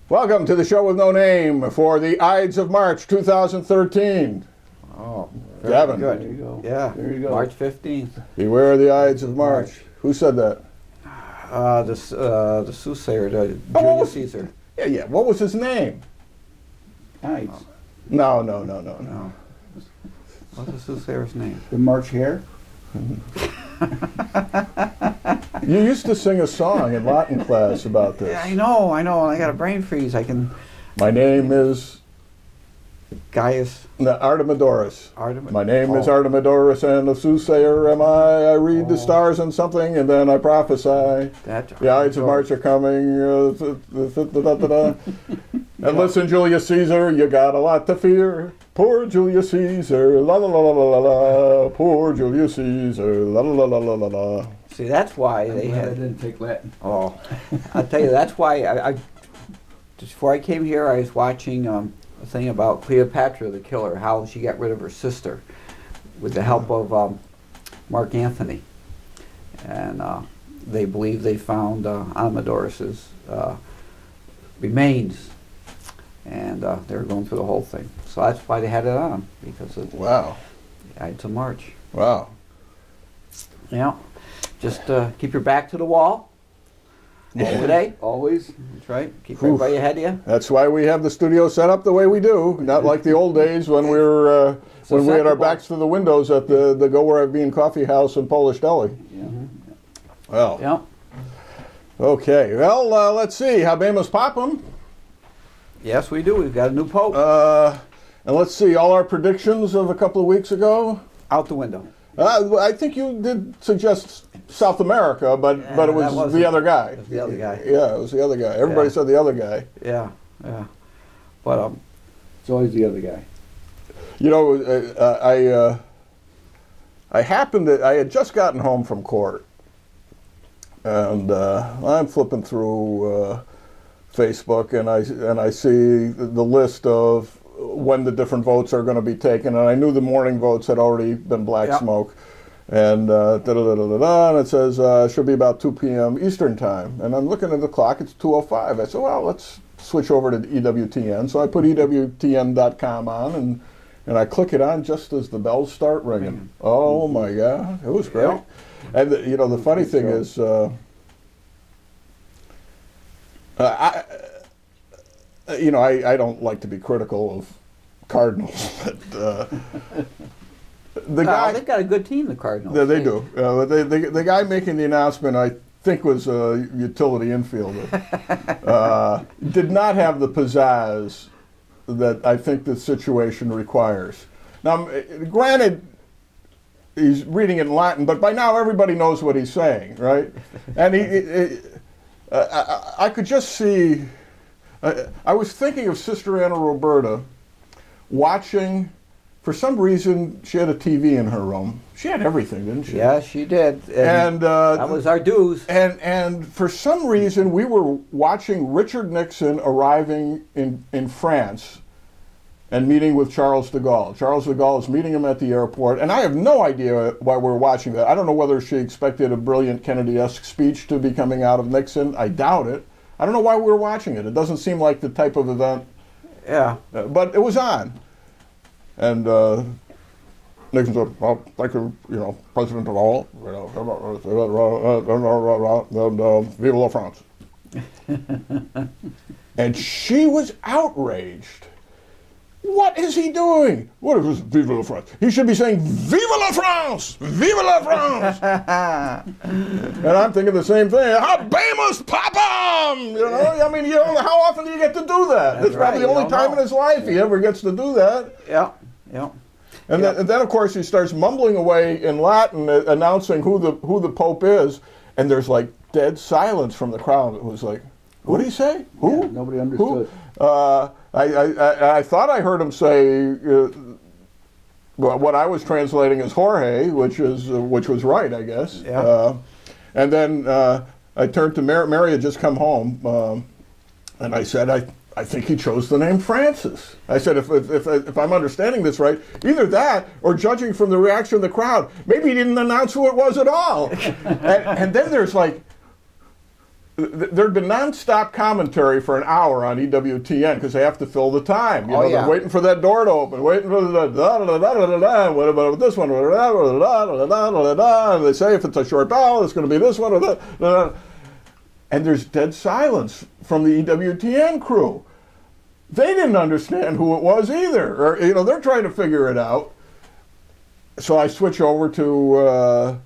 Welcome to the show with no name for the Ides of March 2013. Oh, Gavin. good. There you go. Yeah, There you go. March 15th. Beware the Ides of March. Who said that? The soothsayer, Oh, Julius Caesar. Yeah. What was his name? Nice. No. No. What's the soothsayer's name? The March Hare? You used to sing a song in Latin class about this. Yeah, I know. I got a brain freeze. My name is Gaius Artemidorus. Artemis. My name is Artemidorus, and a soothsayer am I. I read the stars and something, and then I prophesy. That's The Ides of March are coming. And listen, Julius Caesar, you got a lot to fear. Poor Julius Caesar, la la la la la la. Poor Julius Caesar, la la la la la la. See, that's why I they had. didn't take Latin. Oh, I'll tell you, that's why I just before I came here, I was watching a thing about Cleopatra, the killer, how she got rid of her sister with the help of Mark Antony, and they believe they found Artemidorus's remains, and they were going through the whole thing. So that's why they had it on, because of Wow. the Ides of March. Wow. Yeah, just keep your back to the wall. Today, Always. that's right. Keep everybody ahead of you. That's why we have the studio set up the way we do. Not like the old days when we were when we had our backs to the windows at the Go Where I've Been Coffee House and Polish Deli. Yeah. Well, Yeah. okay. Well, let's see. Habemus Papam. Yes, we do. We've got a new pope. And let's see. All our predictions of a couple of weeks ago. Out the window. I think you did suggest South America, but it that was wasn't- the other guy. it was the other guy. Yeah, it was the other guy. Everybody Yeah. said the other guy. Yeah. But It's always the other guy. You know, I had just gotten home from court, and I'm flipping through Facebook, and I see the list of when the different votes are going to be taken, and I knew the morning votes had already been black Yep. smoke, and and it says it should be about 2 p.m. Eastern time, and I'm looking at the clock, it's 2:05. I said, well, let's switch over to EWTN. So I put EWTN.com on, and I click it on just as the bells start ringing. Oh my God, it was great. Yep. And the funny thing is, I don't like to be critical of Cardinals, but the guy, they've got a good team, the Cardinals. they do. The guy making the announcement, I think, was a utility infielder. Did not have the pizzazz that I think the situation requires. Now, granted, he's reading it in Latin, but by now everybody knows what he's saying, right? And I could just see. I was thinking of Sister Anna Roberta watching. For some reason, she had a TV in her room. She had everything, didn't she? Yeah, she did. And that was our dues. And for some reason, we were watching Richard Nixon arriving in France and meeting with Charles de Gaulle. Charles de Gaulle is meeting him at the airport, and I have no idea why we're watching that. I don't know whether she expected a brilliant Kennedy-esque speech to be coming out of Nixon. I doubt it. I don't know why we were watching it. It doesn't seem like the type of event. Yeah. But it was on. And Nixon said, well, thank you, President of all, vive la France. And she was outraged. What is he doing? What is vive la France? He should be saying, vive la France! Vive la France! And I'm thinking the same thing. Habemus Papam! How often do you get to do that? That's It's probably the right, only time in his life he ever gets to do that. Yeah. And then, of course, he starts mumbling away in Latin, announcing who the Pope is, and there's like dead silence from the crowd. It was like, what did he say? Who? Yeah, nobody understood. Who? I thought I heard him say what I was translating as Jorge, which was right, I guess. Yeah. And then I turned to Mary. Mary had just come home, and I said, I think he chose the name Francis. I said, if I'm understanding this right, either that or judging from the reaction of the crowd, maybe he didn't announce who it was at all. And then there's like there'd been nonstop commentary for an hour on EWTN because they have to fill the time. You know, yeah. they're waiting for that door to open, waiting for the da-da-da-da-da-da-da. What about this one? Da-da-da-da-da-da-da. They say if it's a short ball, it's going to be this one or that. And there's dead silence from the EWTN crew. They didn't understand who it was either. Or, you know, they're trying to figure it out. So I switch over to,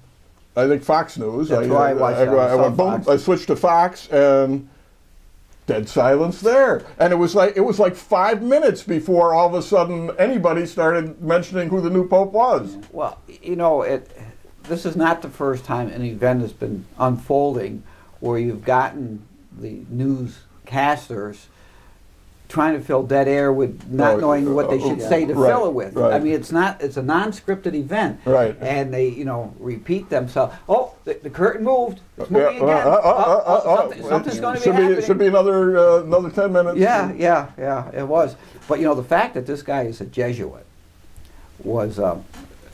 I think, Fox News. That's why I watched I went, boom, Fox. I switched to Fox, and dead silence there. And it was like 5 minutes before all of a sudden anybody started mentioning who the new pope was. Well, you know, this is not the first time an event has been unfolding where you've gotten the newscasters trying to fill dead air with not knowing what they should say to fill it with. Right. I mean, it's a non-scripted event. Right. And they, you know, repeat themselves. Oh, the curtain moved. It's moving again. Something's going to be happening. Should be another 10 minutes. Yeah, it was. But, you know, the fact that this guy is a Jesuit was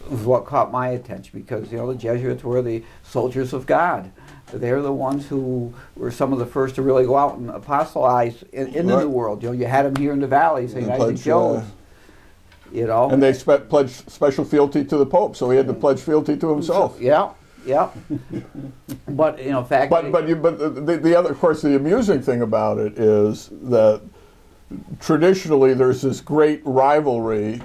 what caught my attention because, you know, the Jesuits were the soldiers of God. They're the ones who were some of the first to really go out and apostolize into the world. You know, you had them here in the valley, St. Isaac Jones. You know, and they pledged special fealty to the Pope, so he had to pledge fealty to himself. Yeah. But you know, fact. But the other, of course, the amusing thing about it is that traditionally there's this great rivalry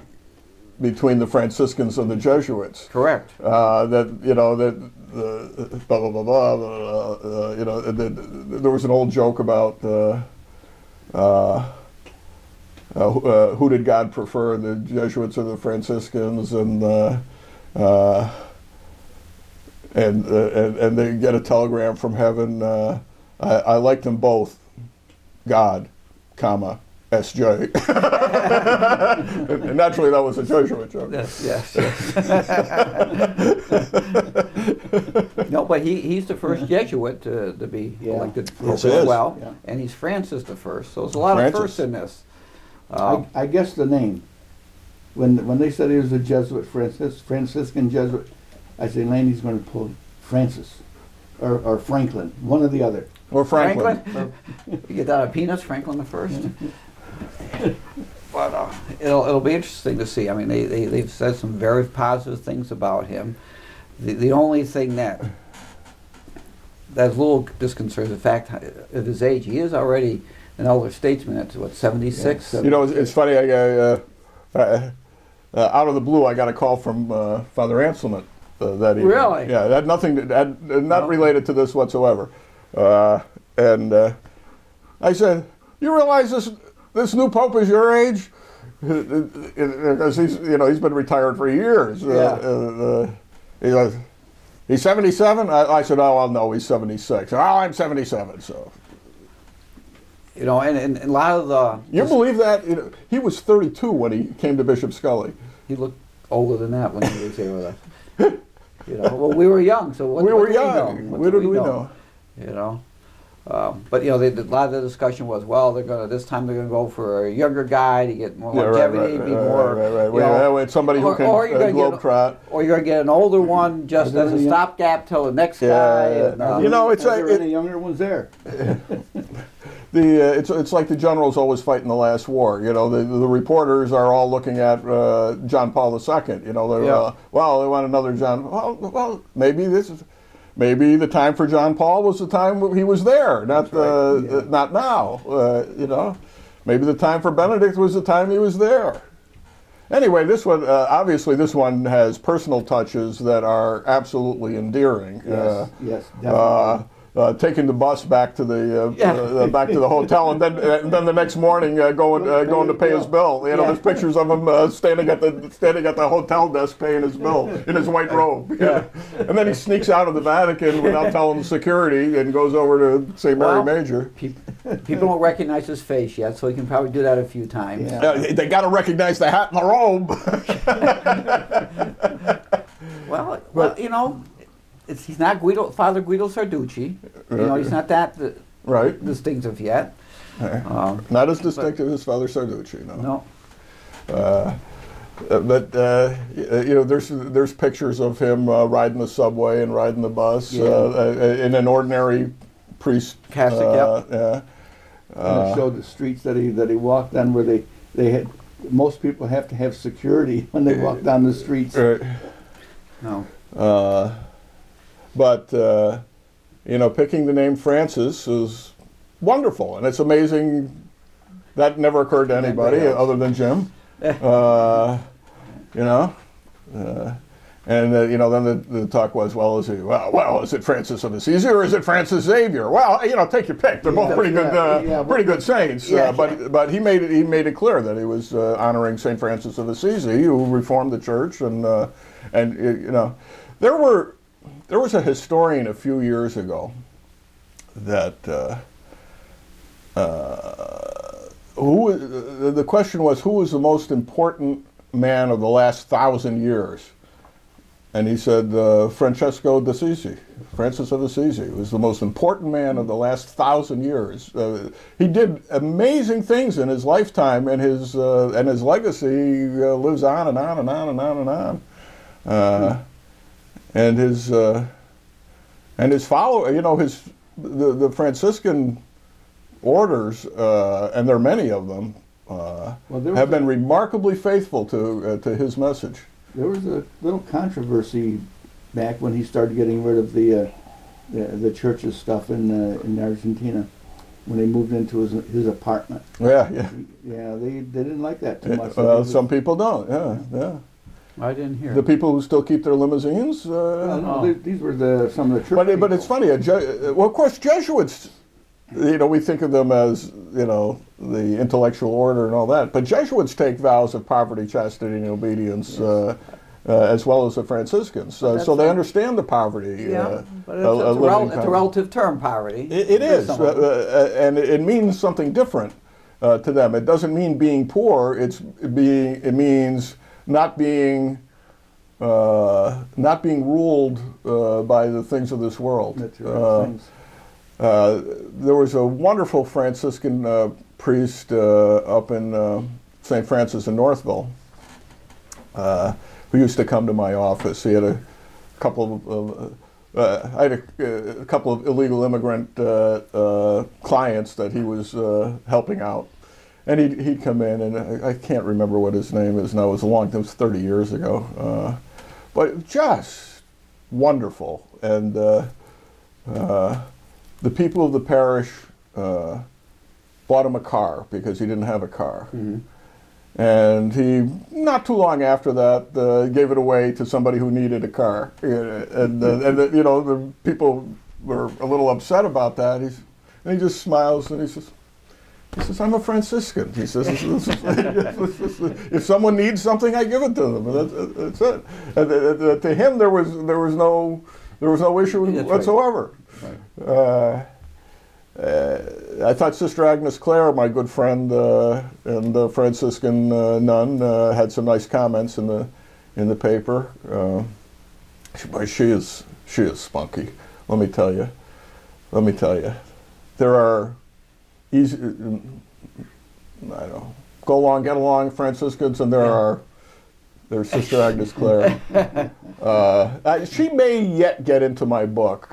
between the Franciscans and the Jesuits. Correct. That you know that. Blah blah blah blah. You know, there was an old joke about who did God prefer, the Jesuits or the Franciscans, and they get a telegram from heaven. I like them both, God, comma, S.J. And naturally, that was a Jesuit joke. Yes. No, but he's the first Jesuit to be elected Yes, as well, yeah. and he's Francis the first. So there's a lot of firsts in this. I guess the name. When they said he was a Jesuit, Franciscan Jesuit, I said, Laney's going to pull Francis or Franklin, one or the other. Or Franklin. You get that out of Peanuts, Franklin the first. But it'll be interesting to see. I mean, they've said some very positive things about him. The only thing that's a little disconcerting is the fact of his age. He is already an elder statesman at what, 76? You know, it's funny. Out of the blue, I got a call from Father Anselmant that evening. Really? Yeah, it had nothing to, not related to this whatsoever. And I said, "You realize this new pope is your age?" Because he's been retired for years. He goes, "He's 77." I said, "Oh, well, no, he's 76." "Oh, I'm 77." So. You know, and a lot of the... You believe that? You know, he was 32 when he came to Bishop Scully. He looked older than that when he was here with us. You know, well, we were young, so what we were do young. What did we know? You know, but you know, a lot of the discussion was, well, this time they're going to go for a younger guy to get more longevity, be more. Right. Somebody who can globetrot. Or you're going to get an older one just as a stopgap till the next guy. And, you know, it's like any younger ones there. It's like the generals always fight in the last war. You know, the reporters are all looking at John Paul II. You know, they're well, they want another John. Well, maybe the time for John Paul was the time he was there, not now. You know, maybe the time for Benedict was the time he was there. Anyway, this one obviously this one has personal touches that are absolutely endearing. Yes, definitely. Taking the bus back to the back to the hotel, and then the next morning going to pay his bill. You know, there's pictures of him standing at the hotel desk paying his bill in his white robe. Yeah. And then he sneaks out of the Vatican without telling security and goes over to St. Mary Major. People don't recognize his face yet, so he can probably do that a few times. Yeah. They got to recognize the hat and the robe. well, you know. He's not Father Guido Sarducci. You know, he's not that distinctive yet. Not as distinctive as Father Sarducci, no. No. You know, there's pictures of him riding the subway and riding the bus in an ordinary priest. Catholic, yep. Yeah. And it showed the streets that he walked on where they had, most people have to have security when they walk down the streets. Right. No. But you know, picking the name Francis is wonderful, and it's amazing that never occurred to anybody other than Jim. You know, and you know, then the talk was, well, is it Francis of Assisi or is it Francis Xavier? Well, you know, take your pick. They're both pretty good saints. But he made it clear that he was honoring Saint Francis of Assisi, who reformed the church, and you know, there was a historian a few years ago that the question was, who was the most important man of the last 1,000 years? And he said Francesco d'Assisi, Francis of Assisi, was the most important man of the last 1,000 years. He did amazing things in his lifetime, and his legacy lives on and on and on and on and on. And his follower, you know, the Franciscan orders, and there are many of them, have been remarkably faithful to his message. There was a little controversy back when he started getting rid of the church's stuff in Argentina, when they moved into his apartment. Yeah. Yeah, they didn't like that too much. Some people don't. Yeah. I didn't hear. The people who still keep their limousines. No, these were some of the church. But it's funny. Well, of course, Jesuits. You know, we think of them as, you know, the intellectual order and all that. But Jesuits take vows of poverty, chastity, and obedience, as well as the Franciscans. So they understand the poverty. Yeah, but it's a relative term, poverty. It is, and it means something different to them. It doesn't mean being poor. It means not being ruled by the things of this world. Things. There was a wonderful Franciscan priest up in St. Francis in Northville who used to come to my office. He had a couple of illegal immigrant clients that he was helping out, and he'd come in, and I can't remember what his name is now. It was 30 years ago, but just wonderful. And the people of the parish bought him a car because he didn't have a car. Mm-hmm. And he, not too long after that, gave it away to somebody who needed a car. And you know, the people were a little upset about that. And he just smiles and he says, I'm a Franciscan. He says, if someone needs something, I give it to them. And that's it. And to him, there was no issue whatsoever. Right. I thought Sister Agnes Clare, my good friend and Franciscan nun, had some nice comments in the paper. She is spunky. Let me tell you. There are easy. I don't know. Go along, get along, Franciscans, and there's Sister Agnes Clare. She may yet get into my book.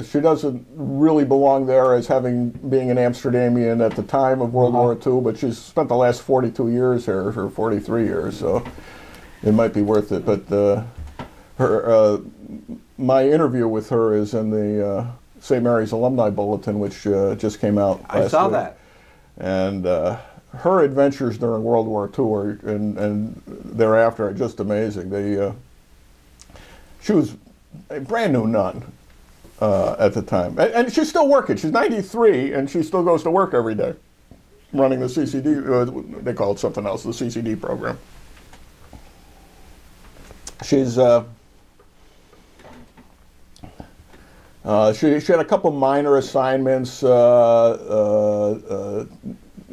She doesn't really belong there as being an Amsterdamian at the time of World War II, but she's spent the last 42 years here, or 43 years, so it might be worth it. But my interview with her is in the St. Mary's Alumni Bulletin, which just came out last week. I saw that. And her adventures during World War II and thereafter are just amazing. She was a brand new nun at the time, and she's still working. She's 93, and she still goes to work every day, running the CCD. They call it something else, the CCD program. She's she had a couple minor assignments.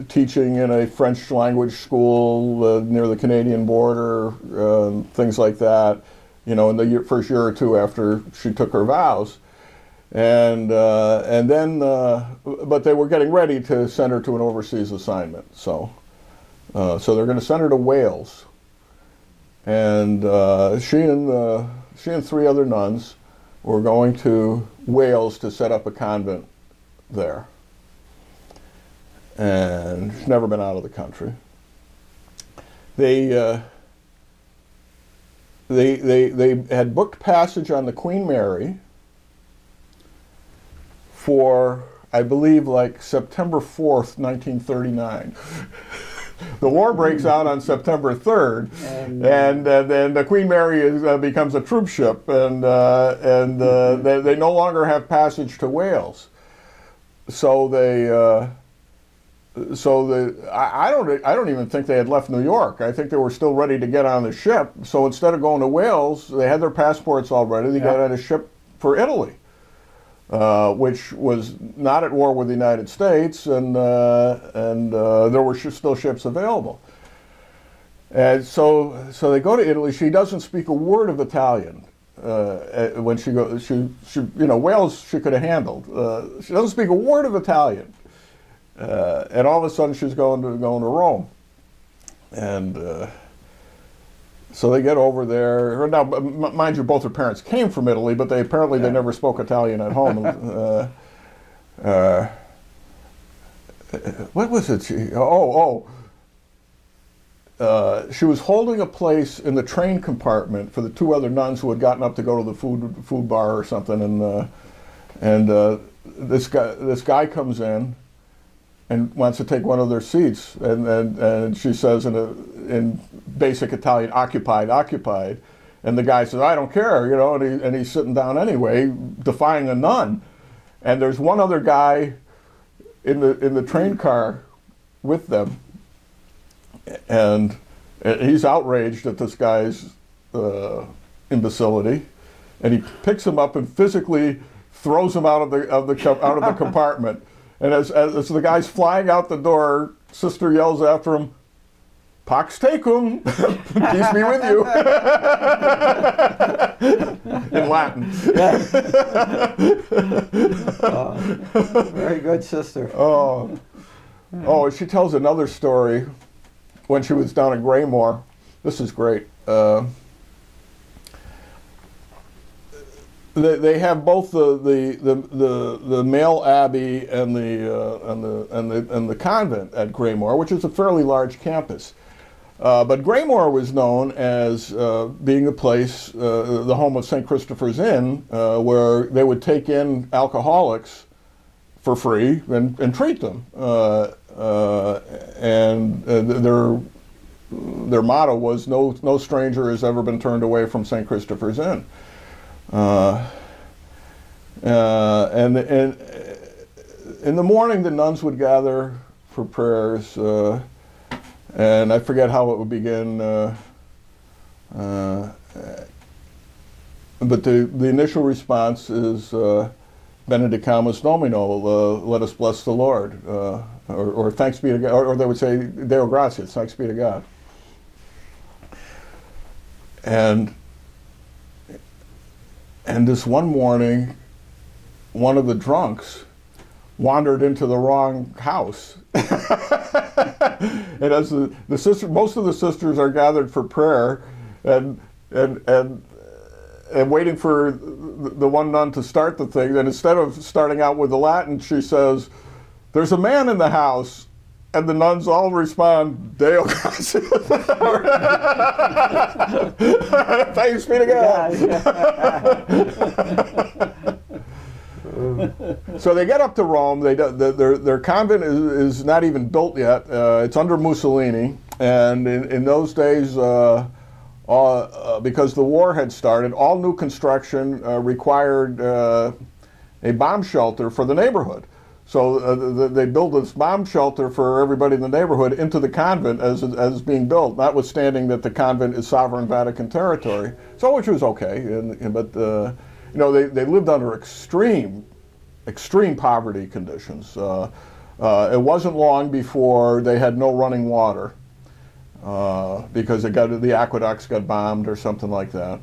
Teaching in a French language school near the Canadian border, things like that, you know, in the first year or two after she took her vows. And then, but they were getting ready to send her to an overseas assignment. So they're going to send her to Wales. And she and three other nuns were going to Wales to set up a convent there. And she's never been out of the country. They had booked passage on the Queen Mary for, I believe, like September 4th, 1939. The war breaks out on September 3rd, and then the Queen Mary becomes a troop ship, and they no longer have passage to Wales. So I don't even think they had left New York. I think they were still ready to get on the ship. So instead of going to Wales, they had their passports all ready. They got on a ship for Italy, which was not at war with the United States, and there were still ships available. And so they go to Italy. She doesn't speak a word of Italian. When she goes, Wales she could have handled. She doesn't speak a word of Italian. And all of a sudden she's going to Rome, and so they get over there. Now, mind you, both her parents came from Italy, but they never spoke Italian at home. What was it? She was holding a place in the train compartment for the two other nuns who had gotten up to go to the food bar or something, and this guy comes in and wants to take one of their seats, and she says in basic Italian, occupied, occupied, and the guy says, I don't care, and he's sitting down anyway, defying a nun. And there's one other guy in the train car with them, and he's outraged at this guy's imbecility, and he picks him up and physically throws him out of the compartment. And as the guy's flying out the door, Sister yells after him, "Pax tecum, peace be with you," in Latin. Very good, Sister. Oh, she tells another story when she was down at Graymore. This is great. They have both the male abbey and the convent at Graymore, which is a fairly large campus. But Graymore was known as being the place, the home of St. Christopher's Inn, where they would take in alcoholics for free and treat them. And their motto was, "No stranger has ever been turned away from St. Christopher's Inn." And in the morning, the nuns would gather for prayers, and I forget how it would begin. But the initial response is "Benedicamus Domino," let us bless the Lord, or thanks be to God, or they would say "Deo gratias," thanks be to God. And this one morning, one of the drunks wandered into the wrong house. And as most of the sisters are gathered for prayer, and waiting for the one nun to start the thing, and instead of starting out with the Latin, she says, "There's a man in the house." And the nuns all respond, "Deo gratias." Thanks be to God. So they get up to Rome. Their convent is not even built yet. It's under Mussolini. And in those days, because the war had started, all new construction required a bomb shelter for the neighborhood. So they build this bomb shelter for everybody in the neighborhood into the convent as being built, notwithstanding that the convent is sovereign Vatican territory. So which was okay, but they lived under extreme poverty conditions. It wasn't long before they had no running water because the aqueducts got bombed or something like that.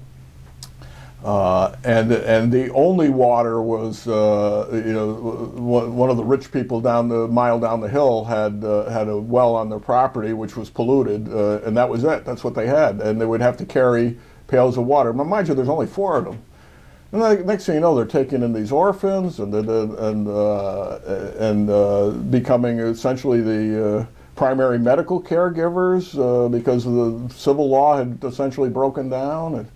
And the only water was, one of the rich people mile down the hill had a well on their property which was polluted, and that was it. That's what they had, and they would have to carry pails of water. But mind you, there's only 4 of them, And the next thing you know, they're taking in these orphans and becoming essentially the primary medical caregivers because the civil law had essentially broken down.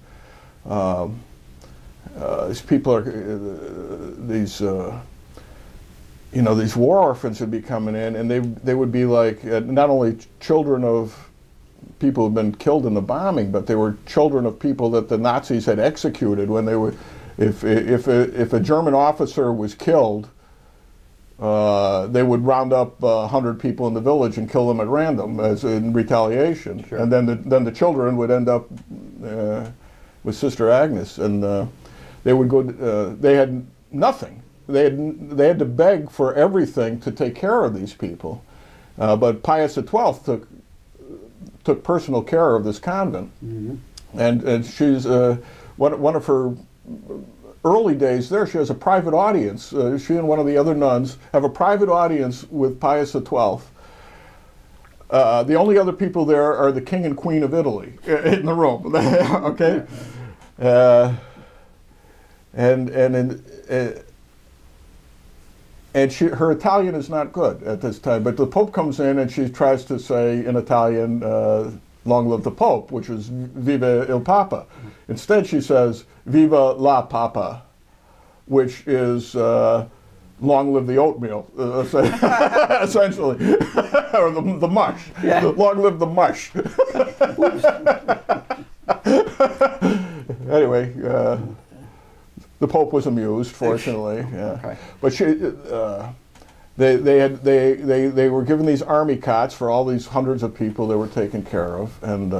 And these people are these war orphans would be coming in, and they would be like not only children of people who'd been killed in the bombing, but they were children of people that the Nazis had executed when they were. If a German officer was killed, they would round up 100 people in the village and kill them at random as in retaliation. Sure. And then the children would end up with Sister Agnes, and they would go. They had nothing. They had to beg for everything to take care of these people. But Pius XII took personal care of this convent, and she's one of her early days there. She has a private audience. She and one of the other nuns have a private audience with Pius XII. The only other people there are the King and Queen of Italy in the room. Okay, and her Italian is not good at this time. But the Pope comes in and she tries to say in Italian, "Long live the Pope," which is "Viva il Papa." Instead, she says, "Viva la Papa," which is "Long live the oatmeal," essentially, or the mush. Yeah. Long live the mush. Anyway, the Pope was amused, fortunately. Yeah. Okay. But they were given these army cots for all these hundreds of people they were taken care of, and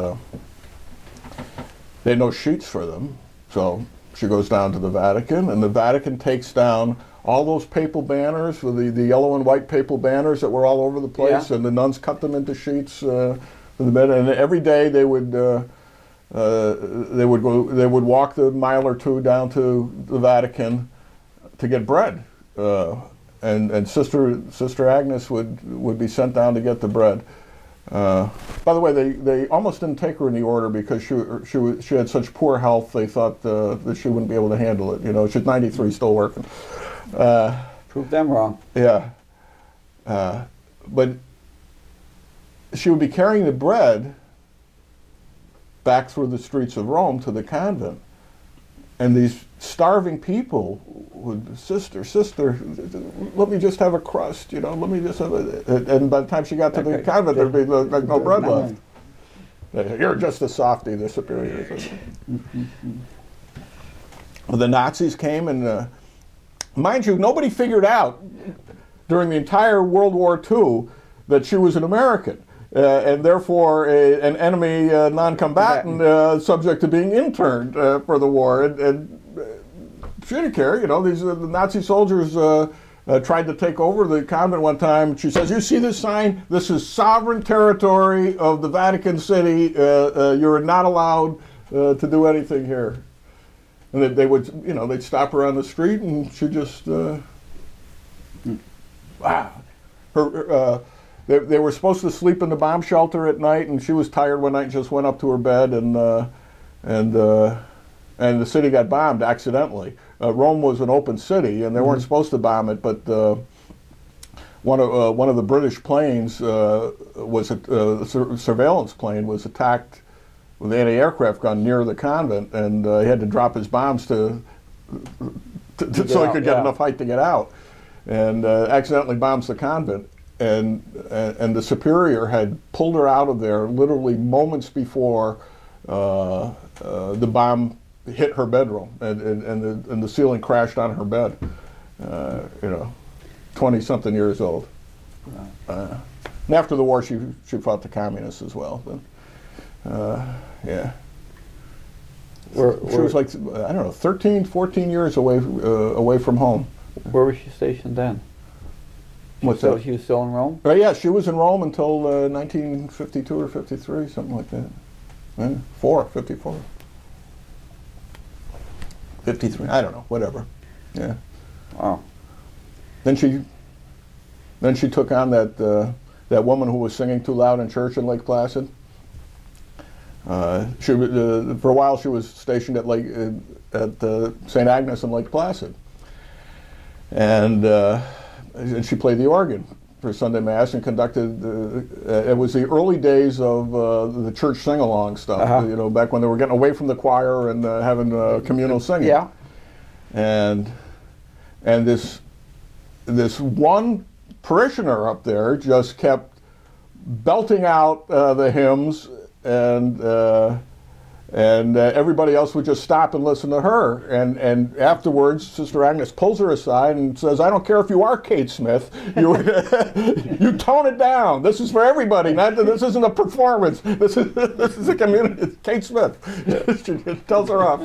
they had no sheets for them. So she goes down to the Vatican, and the Vatican takes down all those papal banners, with the yellow and white papal banners that were all over the place, and the nuns cut them into sheets for the bed. And every day they would walk the mile or two down to the Vatican to get bread, and Sister Agnes would be sent down to get the bread. By the way, they almost didn't take her in the order because she had such poor health. They thought that she wouldn't be able to handle it. You know, she's 93, still working. Prove them wrong. Yeah, but she would be carrying the bread back through the streets of Rome to the convent, and these starving people would, sister, let me just have a crust, you know, let me just have a, and by the time she got to the convent, there'd be like no bread left. You're just a softie, the superiors. Well, the Nazis came, and mind you, nobody figured out during the entire World War II that she was an American. And therefore an enemy non-combatant subject to being interned for the war. And she didn't care, you know, the Nazi soldiers tried to take over the convent one time. She says, "You see this sign? This is sovereign territory of the Vatican City. You're not allowed to do anything here." And they would, you know, they'd stop her on the street, and she just, wow. They were supposed to sleep in the bomb shelter at night, and she was tired one night and just went up to her bed, and the city got bombed accidentally. Rome was an open city, and they weren't supposed to bomb it, but one of the British planes was a surveillance plane was attacked with an anti-aircraft gun near the convent, and he had to drop his bombs so he could get enough height to get out, and accidentally bombs the convent. And the superior had pulled her out of there literally moments before the bomb hit her bedroom, and the ceiling crashed on her bed. You know, 20-something years old. And after the war, she fought the communists as well. But, yeah. She was like, I don't know, 13, 14 years away from home. Where was she stationed then? What's that? She was still in Rome? Yeah, she was in Rome until 1952 or 53, something like that. 54. 53, I don't know, whatever. Yeah. Wow. Then she took on that woman who was singing too loud in church in Lake Placid. For a while, she was stationed at St. Agnes in Lake Placid, and she played the organ for Sunday Mass and conducted. It was the early days of the church sing-along stuff. You know, back when they were getting away from the choir and having communal singing. Yeah. And this one parishioner up there just kept belting out the hymns, and everybody else would just stop and listen to her. And afterwards, Sister Agnes pulls her aside and says, "I don't care if you are Kate Smith, you you tone it down. This is for everybody. This isn't a performance. This is a community." It's Kate Smith. She tells her off.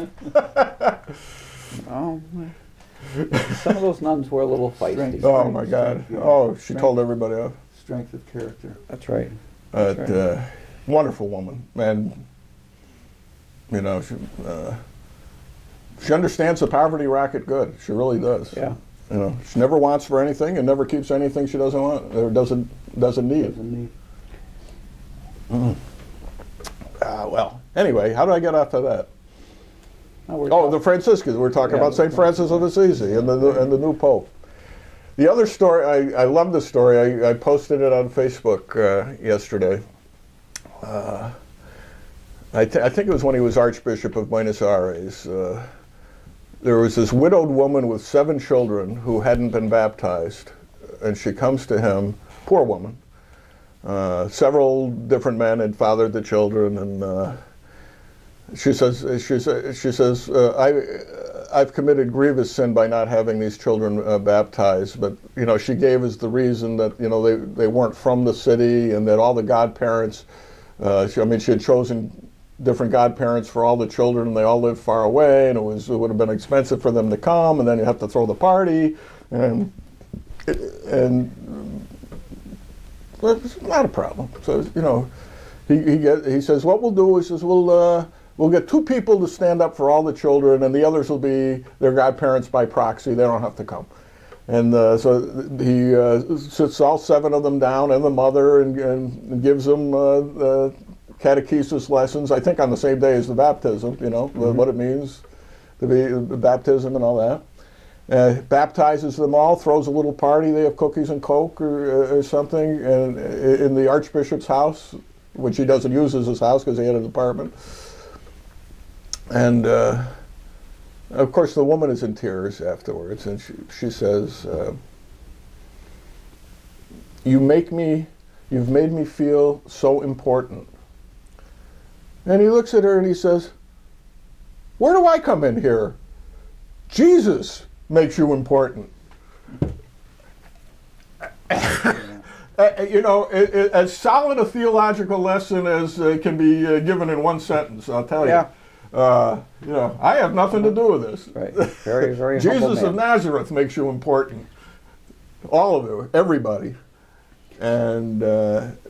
Oh, some of those nuns were a little feisty. Oh my God! Oh, she told everybody off. Strength of character. That's right. Wonderful woman, and you know she understands the poverty racket good. She really does. Yeah. You know, she never wants for anything and never keeps anything she doesn't want or doesn't need. Well, anyway, how did I get off of that? The Franciscans. We're talking about St. Francis of Assisi and the new Pope. The other story, I love this story. I posted it on Facebook yesterday. I think it was when he was Archbishop of Buenos Aires. There was this widowed woman with 7 children who hadn't been baptized, and she comes to him, poor woman. Several different men had fathered the children, and she says, I've committed grievous sin by not having these children baptized, but you know, she gave as the reason that they weren't from the city, and that all the godparents, she had chosen different godparents for all the children, and they all lived far away, and it would have been expensive for them to come, and then you have to throw the party, and well, it's not a problem. So he says, what we'll do is we'll get 2 people to stand up for all the children, and the others will be their godparents by proxy. They don't have to come. And so he sits all 7 of them down and the mother and gives them catechesis lessons, I think on the same day as the baptism, what it means to be baptism and all that. Baptizes them all, throws a little party. They have cookies and Coke or something and in the Archbishop's house, which he doesn't use as his house because he had an apartment. And of course, the woman is in tears afterwards, and she says, you've made me feel so important. And he looks at her and he says, where do I come in here? Jesus makes you important. As solid a theological lesson as can be given in one sentence, I'll tell you. Yeah. I have nothing to do with this. Right. Very, very Jesus humble man. of Nazareth makes you important. All of you, everybody. And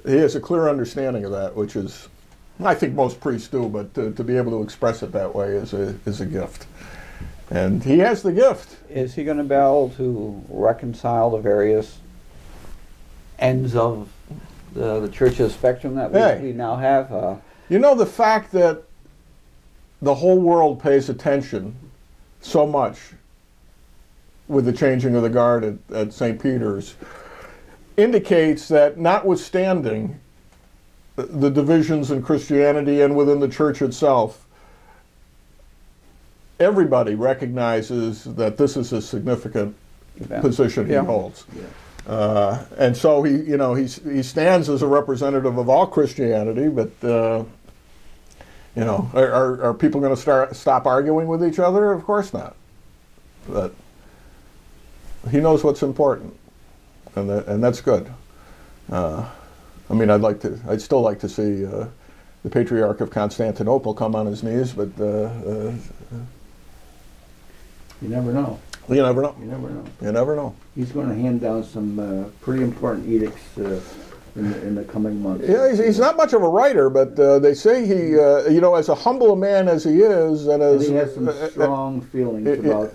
he has a clear understanding of that, which is, I think most priests do, but to be able to express it that way is a gift. And he has the gift. Is he going to be able to reconcile the various ends of the church's spectrum that we now have? The fact that the whole world pays attention so much with the changing of the guard at St. Peter's indicates that notwithstanding the divisions in Christianity and within the church itself, everybody recognizes that this is a significant position he holds. Yeah. And so he stands as a representative of all Christianity, but are people going to stop arguing with each other? Of course not. But he knows what's important, and that's good. I'd still like to see the Patriarch of Constantinople come on his knees, but you never know. You never know. You never know. You never know. He's going to hand down some pretty important edicts in the coming months. Yeah, he's not much of a writer, but they say he, as a humble a man as he is, and he has some strong feelings about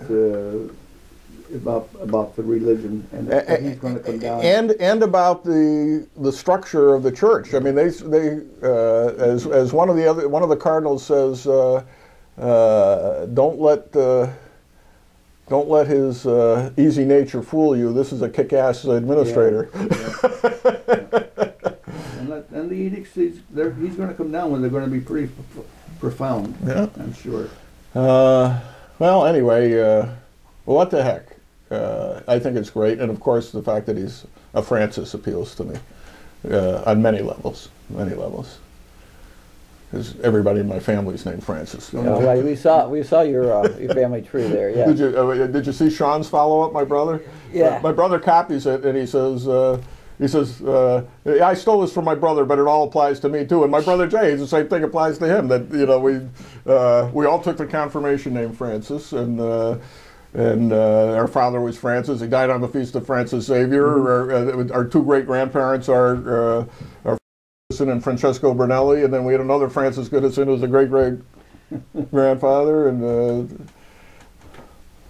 about the religion, and he's going to come down. And about the structure of the church. I mean, as one of the cardinals says, don't let his easy nature fool you. This is a kick-ass administrator. And the edicts, he's going to come down when they're going to be pretty profound. Yeah. I'm sure. Well, anyway, what the heck? I think it's great, and of course the fact that he's a Francis appeals to me on many levels. Because everybody in my family's named Francis. Yeah, well, we saw your family tree there. Yeah. Did you see Sean's follow-up, my brother? Yeah. My brother copies it, and he says, I stole this from my brother, but it all applies to me too. And my brother Jay, the same thing applies to him. That we all took the confirmation name Francis, and our father was Francis. He died on the feast of Francis Xavier. Mm-hmm. Our two great grandparents are and Francesco Brunelli, and then we had another Francis Goodison who was a great grandfather, and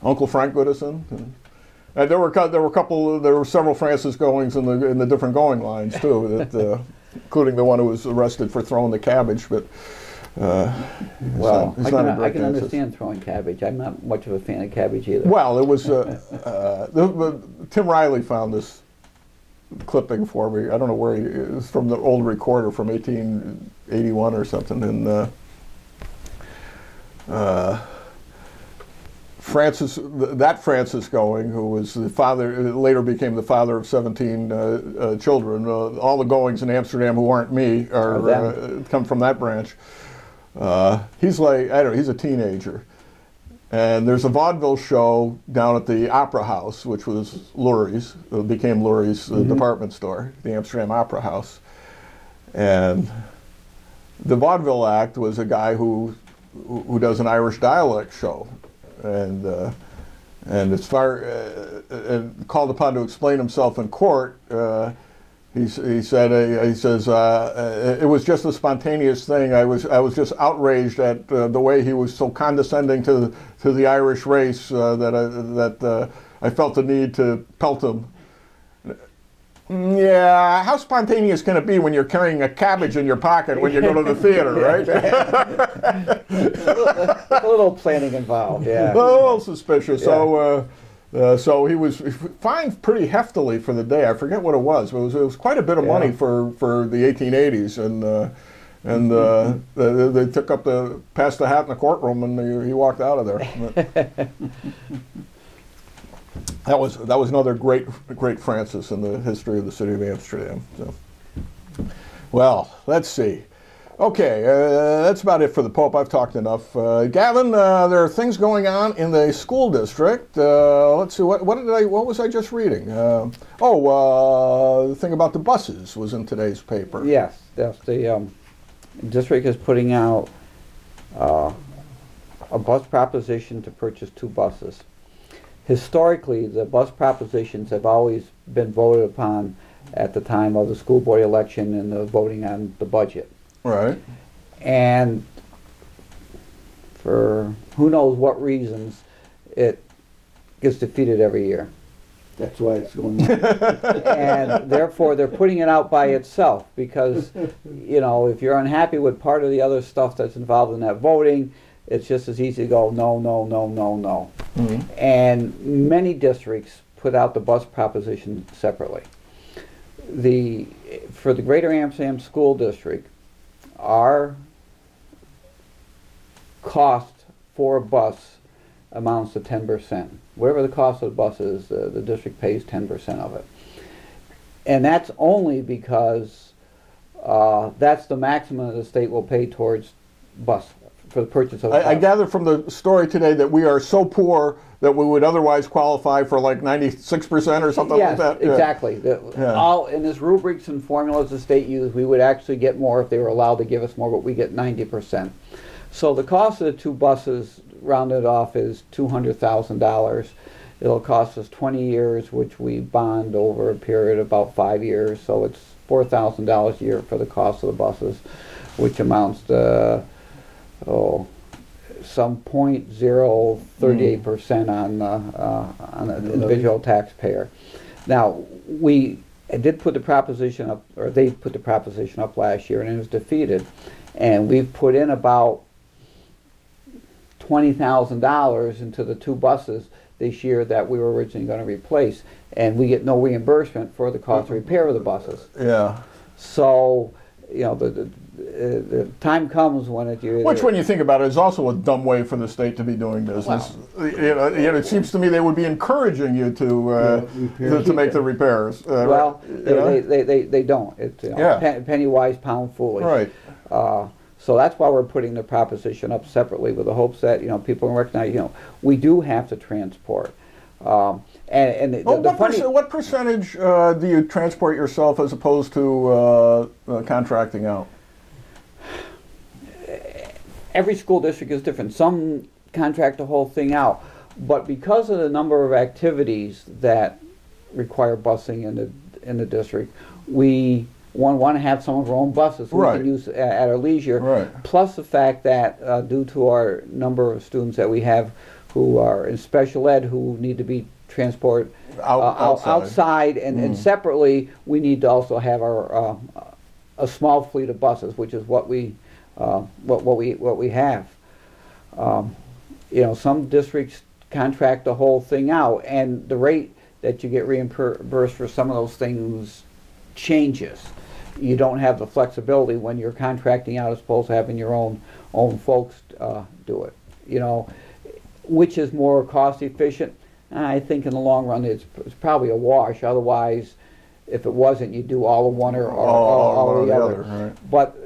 Uncle Frank Goodison. And there were several Francis goings in the different going lines too, that, including the one who was arrested for throwing the cabbage. But well, I can understand throwing cabbage. I'm not much of a fan of cabbage either. Well, it was Tim Riley found this clipping for me. I don't know where it was from, the old recorder from 1881 or something, and Francis Going, who was the father, later became the father of 17 children. All the Goings in Amsterdam who aren't me come from that branch. He's like, I don't know, he's a teenager. And there's a vaudeville show down at the Opera House, which was Lurie's, became Lurie's department store, the Amsterdam Opera House. And the vaudeville act was a guy who does an Irish dialect show. And as far called upon to explain himself in court, he says it was just a spontaneous thing. I was just outraged at the way he was so condescending to the Irish race that I felt the need to pelt him. Yeah, how spontaneous can it be when you're carrying a cabbage in your pocket when you go to the theater, right? A little planning involved, yeah. A little suspicious. Yeah. So he was fined pretty heftily for the day. I forget what it was, but it was quite a bit of money for the 1880s, and they took passed the hat in the courtroom, and he walked out of there. That was another great Francis in the history of the city of Amsterdam. So, well, let's see. Okay, that's about it for the Pope. I've talked enough. Gavin, there are things going on in the school district. Let's see, what was I just reading? The thing about the buses was in today's paper. Yes, the district is putting out a bus proposition to purchase 2 buses. Historically, the bus propositions have always been voted upon at the time of the school board election and the voting on the budget. Right. And for who knows what reasons, it gets defeated every year. That's why it's going on. And therefore, they're putting it out by itself because, if you're unhappy with part of the other stuff that's involved in that voting, it's just as easy to go no, no, no, no, no. Mm-hmm. And many districts put out the bus proposition separately. For the Greater Amsterdam School District, our cost for a bus amounts to 10%. Whatever the cost of the bus is, the district pays 10% of it. And that's only because that's the maximum that the state will pay towards bus for the purchase of a bus. I gather from the story today that we are so poor that we would otherwise qualify for like 96% or something like that. Yes, exactly. All in this rubrics and formulas the state used, we would actually get more if they were allowed to give us more, but we get 90%. So the cost of the 2 buses, rounded off, is $200,000. It'll cost us 20 years, which we bond over a period of about 5 years. So it's $4,000 a year for the cost of the buses, which amounts to some 0.038% on the individual taxpayer. Now, we did put the proposition up, or they put the proposition up last year, and it was defeated. And we've put in about $20,000 into the 2 buses this year that we were originally going to replace, and we get no reimbursement for the cost of repair of the buses. Yeah. So, you know, the time comes when Which, when you think about it, is also a dumb way for the state to be doing business. Well, it seems to me they would be encouraging you to make the repairs. Well, they don't. It's penny wise, pound foolish. Right. So that's why we're putting the proposition up separately, with the hopes that people can recognize we do have to transport. What percentage do you transport yourself as opposed to contracting out? Every school district is different. Some contract the whole thing out, but because of the number of activities that require busing in the district, we want to have some of our own buses we can use at our leisure. Right. Plus the fact that due to our number of students that we have who are in special ed who need to be transported outside and separately, we need to also have our a small fleet of buses, which is what we have. Some districts contract the whole thing out, and the rate that you get reimbursed for some of those things changes. You don't have the flexibility when you're contracting out as opposed to having your own folks do it. Which is more cost efficient? I think in the long run it's probably a wash. Otherwise, if it wasn't, you'd do all of one or all the other. Right. But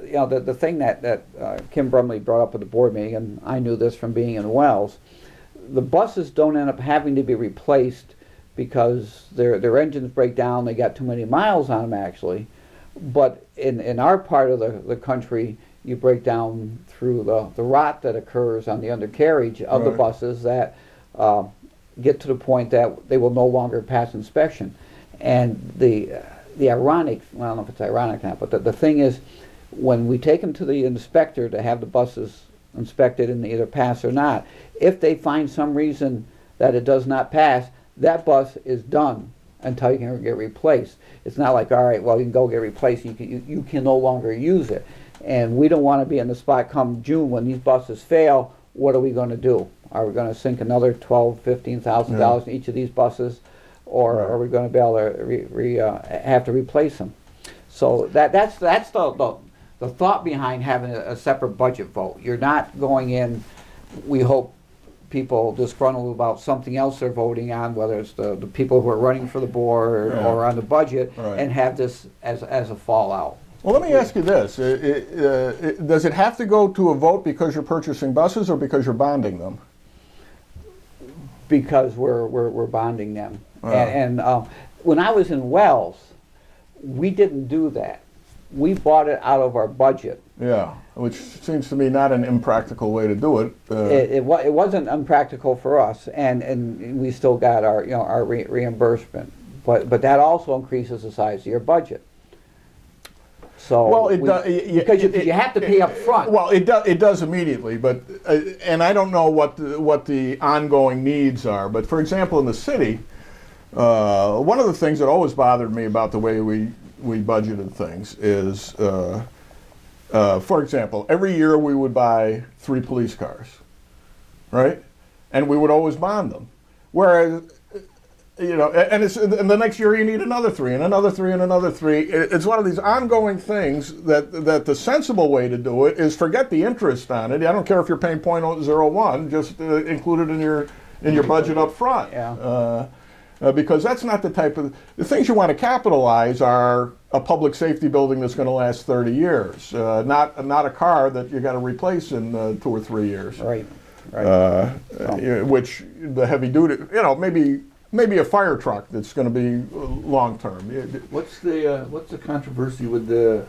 the thing that Kim Brumley brought up at the board meeting, and I knew this from being in Wells, the buses don't end up having to be replaced because their engines break down. They got too many miles on them actually. But in our part of the country, you break down through the rot that occurs on the undercarriage of the buses that get to the point that they will no longer pass inspection. And the ironic, well, I don't know if it's ironic now, but the thing is, when we take them to the inspector to have the buses inspected and either pass or not, if they find some reason that it does not pass, that bus is done until you can get replaced. It's not like, all right, well, you can go get replaced, you can no longer use it. And we don't want to be in the spot come June when these buses fail. What are we going to do? Are we going to sink another $12,000, $15,000 in each of these buses, or are we going to be able to have to replace them? So that's the thought behind having a separate budget vote. You're not going in, we hope, people disgruntled about something else they're voting on, whether it's the people who are running for the board or on the budget, and have this as a fallout. Well, let me ask you this. Does it have to go to a vote because you're purchasing buses or because you're bonding them? Because we're bonding them. And when I was in Wells, we didn't do that. We bought it out of our budget. Yeah, which seems to me not an impractical way to do it. It wasn't impractical for us, and we still got our reimbursement. But that also increases the size of your budget. So because you have to pay up front. Well, it does immediately, but and I don't know what the ongoing needs are. But for example, in the city, one of the things that always bothered me about the way we budgeted things is, for example, every year we would buy 3 police cars, right? And we would always bond them. Whereas, and the next year you need another 3 and another 3 and another 3. It's one of these ongoing things that the sensible way to do it is forget the interest on it. I don't care if you're paying 0.01, just include it in your budget up front. Yeah. Because that's not the type of the things you want to capitalize are a public safety building that's going to last 30 years, not a car that you got to replace in 2 or 3 years. Right. Which the heavy duty, maybe a fire truck that's going to be long term. What's the controversy with the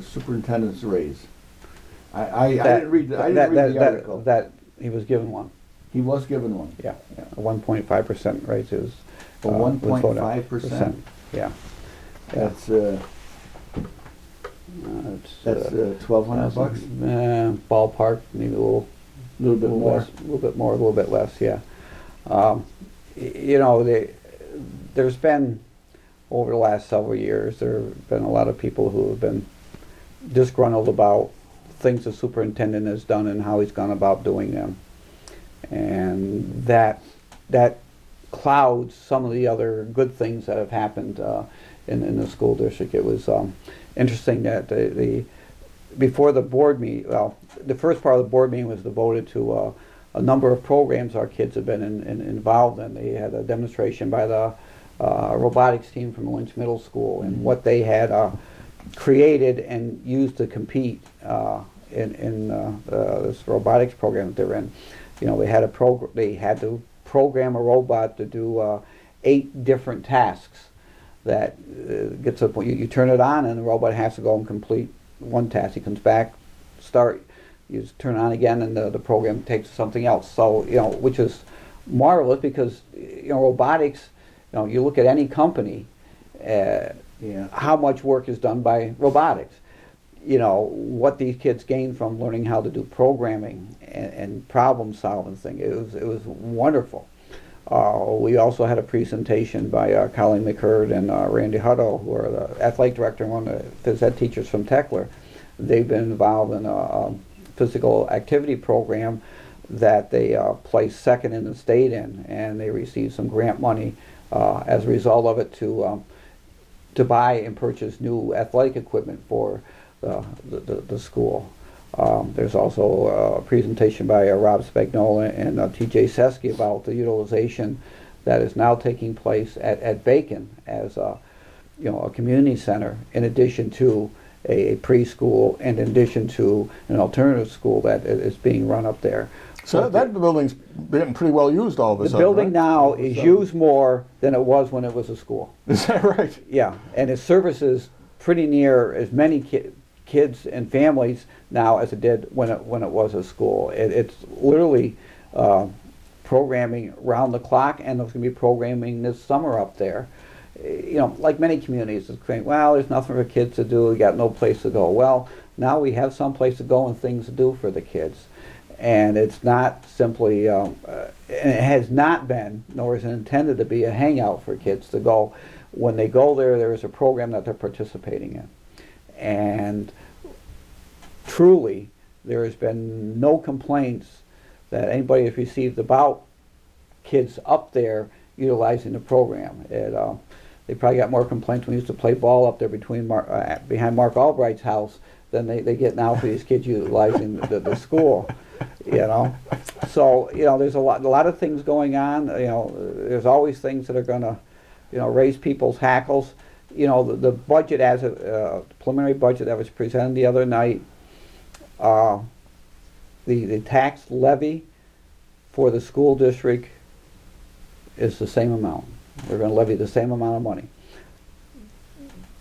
superintendent's raise? I didn't read the article. That he was given one. He was given one. Yeah, a 1.5% raise is. A 1.5%. Yeah. That's $1,200 bucks. Ballpark, maybe a little A little bit more. less, a little bit more, a little bit less, yeah. You know, there's been, over the last several years, there have been a lot of people who have been disgruntled about things the superintendent has done and how he's gone about doing them. And that clouds some of the other good things that have happened in the school district. It was interesting that before the board meeting, well, the first part of the board meeting was devoted to a number of programs our kids have been involved in. They had a demonstration by the robotics team from Lynch Middle School and what they had created and used to compete in this robotics program that they're in. You know, they had to program a robot to do 8 different tasks. That gets to the point you turn it on and the robot has to go and complete one task. He comes back, start, you just turn it on again, and the program takes something else. So, you know, which is marvelous because, you know, robotics, you know, you look at any company, you know, how much work is done by robotics. You know, what these kids gain from learning how to do programming and problem solving thing. It was wonderful. We also had a presentation by Colleen McCurd and Randy Hutto, who are the athletic director and one of the phys ed teachers from Techler. They've been involved in a physical activity program that they placed second in the state in, and they received some grant money as a result of it to buy and purchase new athletic equipment for the school. There's also a presentation by Rob Spagnola and T.J. Seski about the utilization that is now taking place at Bacon as a community center, in addition to a preschool and in addition to an alternative school that is being run up there. So that building's getting pretty well used all of a sudden. The building right? now is used more than it was when it was a school. Is that right? Yeah, and it services pretty near as many kids and families now as it did when it was a school. It's literally programming round the clock, and there's going to be programming this summer up there. You know, like many communities, it's saying, well, there's nothing for kids to do, we got no place to go. Well, now we have some place to go and things to do for the kids. And it's not simply, and it has not been, nor is it intended to be, a hangout for kids to go. When they go there is a program that they're participating in. And truly, there has been no complaints that anybody has received about kids up there utilizing the program. They probably got more complaints when we used to play ball up there behind Mark Albright's house than they get now for these kids utilizing the school. You know, so you know, there's a lot of things going on. You know, there's always things that are going to, you know, raise people's hackles. You know, the budget as a preliminary budget that was presented the other night, the tax levy for the school district is the same amount. We're going to levy the same amount of money.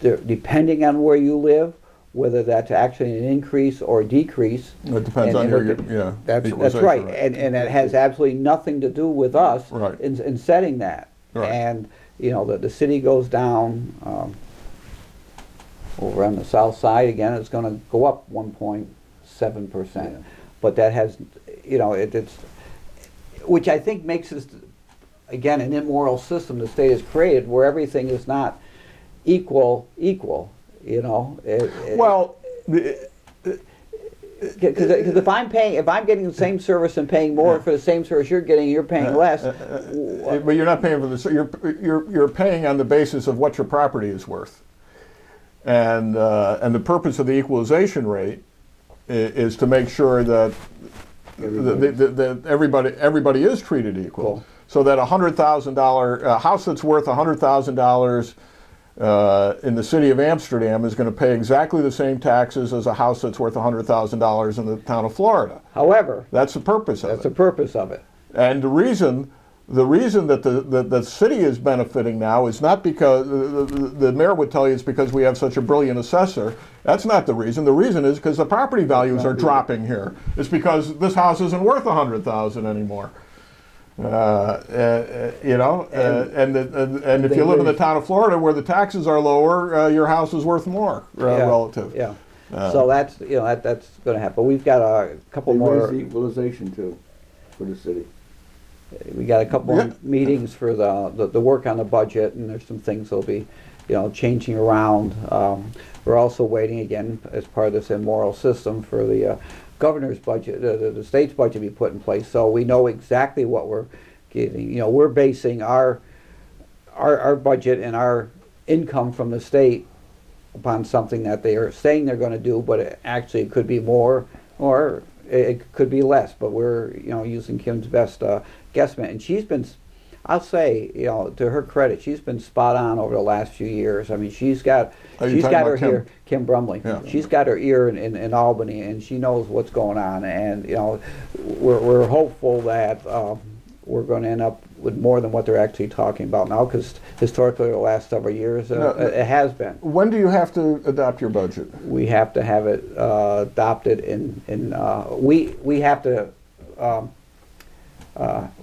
Depending on where you live, whether that's actually an increase or decrease. It depends on your, yeah. That's right, and it has absolutely nothing to do with us right. in setting that. Right. And you know, the city goes down over on the south side again. It's going to go up 1.7%, yeah. But that has, you know, it's which I think makes this again an immoral system the state has created, where everything is not equal. You know, well, because if I'm getting the same service and paying more for the same service you're getting, you're paying less. But you're not paying for the. You're paying on the basis of what your property is worth, and the purpose of the equalization rate is to make sure that everybody is treated equal. Cool. So that $100,000 house that's worth $100,000 in the city of Amsterdam is going to pay exactly the same taxes as a house that's worth $100,000 in the town of Florida. However, that's the purpose of it. That's the purpose of it. And the reason that the city is benefiting now is not because the mayor would tell you it's because we have such a brilliant assessor. That's not the reason. The reason is because the property values are dropping here. It's because this house isn't worth $100,000 anymore. You know, and if you live in the town of Florida where the taxes are lower, your house is worth more relative. Yeah, So that's that's going to happen. But we've got a couple They more. raised the equalization too for the city. We got a couple Yeah. more meetings for the work on the budget, and there's some things that'll be, changing around. We're also waiting again as part of this immoral system for the governor's budget, the state's budget to be put in place, so we know exactly what we're getting. We're basing our budget and our income from the state upon something that they are saying they're going to do, but it could be more or it could be less. But we're using Kim's best guesstimate, and she's been, I'll say, to her credit, she's been spot on over the last few years. I mean, she's got Are you talking her about Kim? ear, Kim Brumley. Yeah. She's got her ear in Albany, and she knows what's going on. And we're hopeful that we're going to end up with more than what they're actually talking about now, because historically, the last several years, it has been. When do you have to adopt your budget? We have to have it adopted we have to.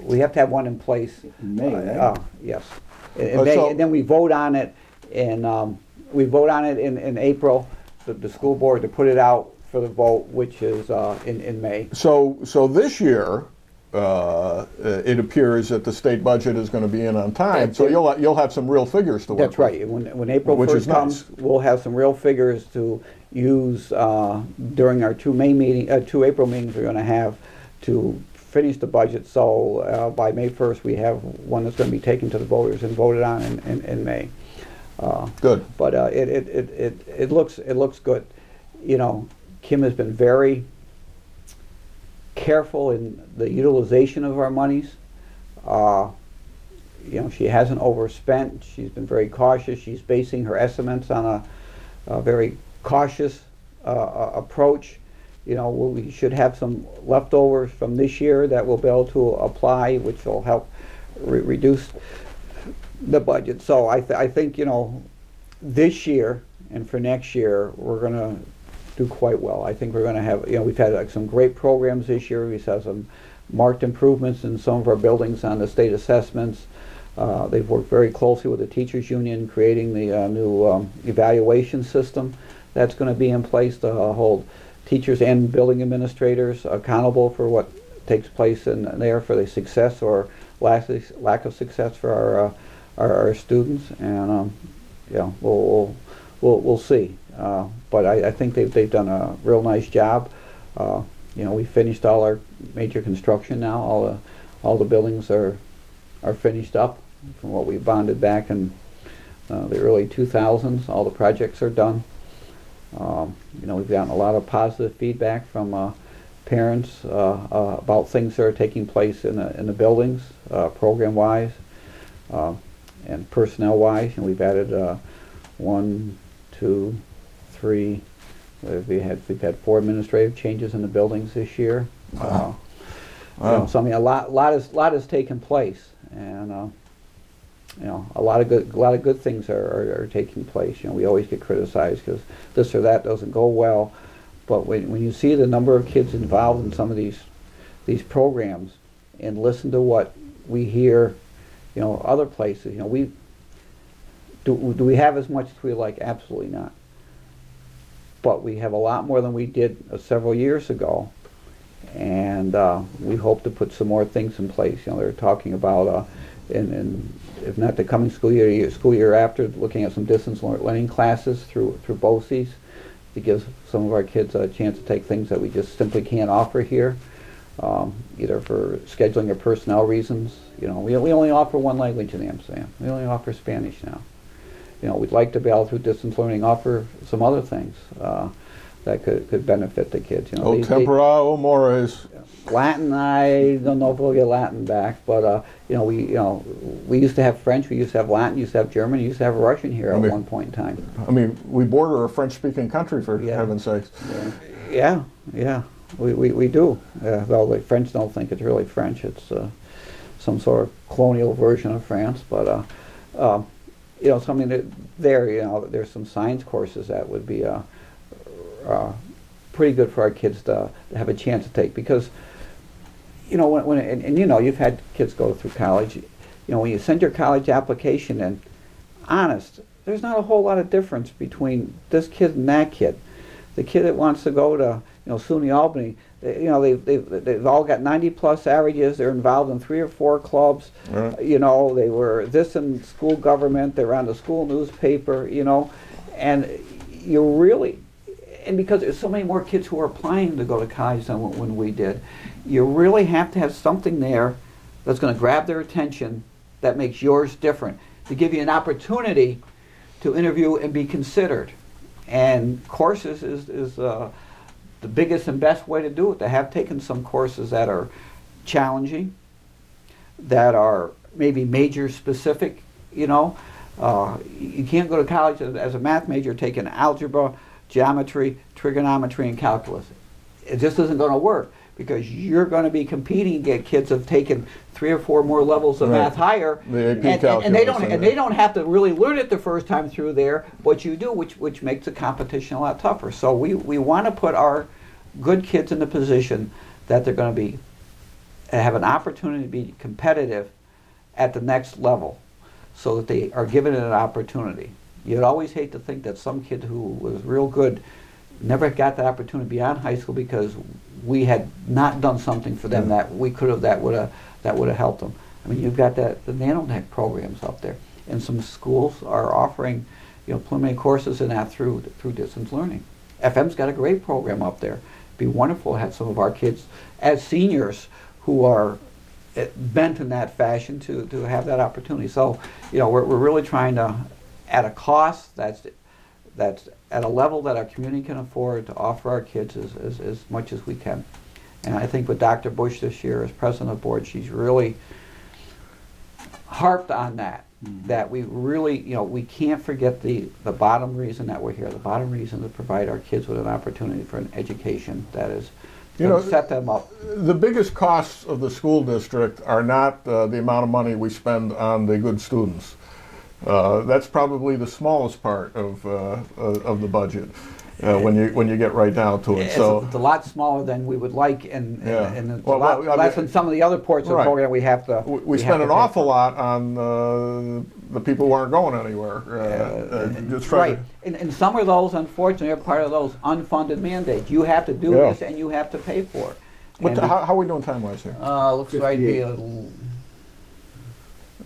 We have to have one in place In May, right? yes, in May, so- and then we vote on it in in April. The school board to put it out for the vote, which is in May. So this year, it appears that the state budget is going to be in on time. So you'll have some real figures to work That's right. When April Which is 1st comes, nice. we'll have some real figures to use during our two April meetings we're going to have to finish the budget. So by May 1st, we have one that's going to be taken to the voters and voted on in May. Good. But it looks good. Kim has been very careful in the utilization of our monies. She hasn't overspent. She's been very cautious. She's basing her estimates on a very cautious approach. We should have some leftovers from this year that we'll be able to apply, which will help reduce the budget. So I think this year and for next year we're going to do quite well. I think we're going to have we've had some great programs this year. We've had some marked improvements in some of our buildings on the state assessments. They've worked very closely with the teachers union, creating the new evaluation system that's going to be in place to hold teachers and building administrators accountable for what takes place in there for the success or lack of success for our students. And we'll see. But I think they've done a real nice job. We finished all our major construction now. All the buildings are finished up from what we bonded back in the early 2000s. All the projects are done. We've gotten a lot of positive feedback from parents about things that are taking place in the buildings, program-wise and personnel-wise. And we've added 1, 2, 3. We've had 4 administrative changes in the buildings this year. Wow. So I mean, a lot has taken place, and a lot of good things are taking place. We always get criticized because this or that doesn't go well, but when you see the number of kids involved in some of these programs and listen to what we hear, other places, do we have as much as we like? Absolutely not. But we have a lot more than we did several years ago, and we hope to put some more things in place. They're talking about, if not the coming school year after, looking at some distance learning classes through BOCES to give some of our kids a chance to take things that we just simply can't offer here, either for scheduling or personnel reasons. We only offer one language in Amsterdam. We only offer Spanish now. We'd like to be able, through distance learning, offer some other things that could benefit the kids. Tempora o mores. Latin, I don't know if we'll get Latin back, but we used to have French, we used to have Latin, used to have German, used to have Russian here at one point in time. I mean, we border a French-speaking country, for heaven's sakes. Yeah, we do. Well, the French don't think it's really French. It's some sort of colonial version of France, but something that there's some science courses that would be pretty good for our kids to have a chance to take, because you've had kids go through college. When you send your college application in, honest, there's not a whole lot of difference between this kid and that kid. The kid that wants to go to, SUNY Albany, they've all got 90+ averages. They're involved in 3 or 4 clubs. Right. They were this in school government. They were on the school newspaper. And you really, and because there's so many more kids who are applying to go to college than when we did, you really have to have something there that's going to grab their attention that makes yours different, to give you an opportunity to interview and be considered. And courses is the biggest and best way to do it, to have taken some courses that are challenging, that are maybe major specific. You can't go to college as a math major taking algebra, geometry, trigonometry, and calculus. It just isn't going to work, because you're going to be competing against kids who have taken 3 or 4 more levels of math higher, and they don't have to really learn it the first time through there, but you do, which makes the competition a lot tougher. So we want to put our good kids in the position that they're going to have an opportunity to be competitive at the next level, so that they are given an opportunity. You'd always hate to think that some kid who was real good never got the opportunity beyond high school because we had not done something for them that we could have, that would have helped them. I mean, you've got the nanotech programs up there, and some schools are offering preliminary courses in that through distance learning. FM's got a great program up there. It'd be wonderful to have some of our kids as seniors who are bent in that fashion to have that opportunity. So we're really trying to, at a cost that's at a level that our community can afford, to offer our kids as much as we can. And I think with Dr. Bush this year as president of the board, she's really harped on that, that we really, we can't forget the bottom reason that we're here. The bottom reason to provide our kids with an opportunity for an education that is set them up. The biggest costs of the school district are not the amount of money we spend on the good students. That's probably the smallest part of the budget when you get right down to it. It's so it's a lot smaller than we would like, and it's a lot less than some of the other parts of the program we have to. We spend an awful lot on the people who aren't going anywhere. And some of those, unfortunately, are part of those unfunded mandates. You have to do this, and you have to pay for it. How are we doing time-wise here? Looks like be a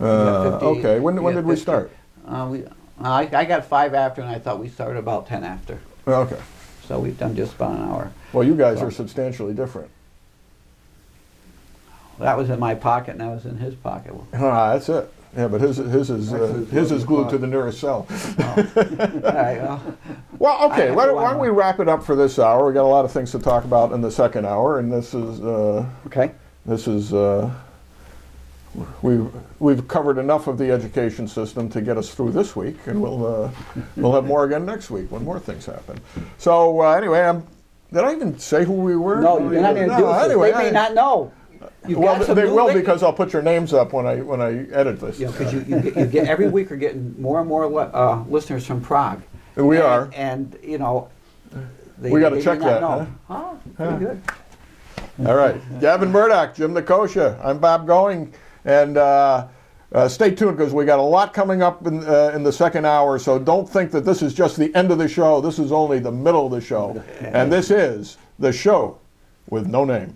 okay. When did we start? I got 5 after, and I thought we started about 10 after. Okay. So we've done just about an hour. Well, you guys are substantially different. That was in my pocket, and that was in his pocket. That's it. Yeah, but his is glued to the nearest cell. All right. Well, okay. Why don't we wrap it up for this hour? We got a lot of things to talk about in the second hour, and this is okay. This is. We've covered enough of the education system to get us through this week, and we'll have more again next week when more things happen. So anyway, did I even say who we were? No, you're not going to do it. Anyway, they may not know. Well, they will, because I'll put your names up when I edit this. Because you get every week we're getting more and more listeners from Prague. We are, and we got to check that. Huh? Oh, pretty good. All right, Gavin Murdoch, Jim Nikosha, I'm Bob Going. And stay tuned, because we got a lot coming up in the second hour. So don't think that this is just the end of the show. This is only the middle of the show. And this is the show with no name.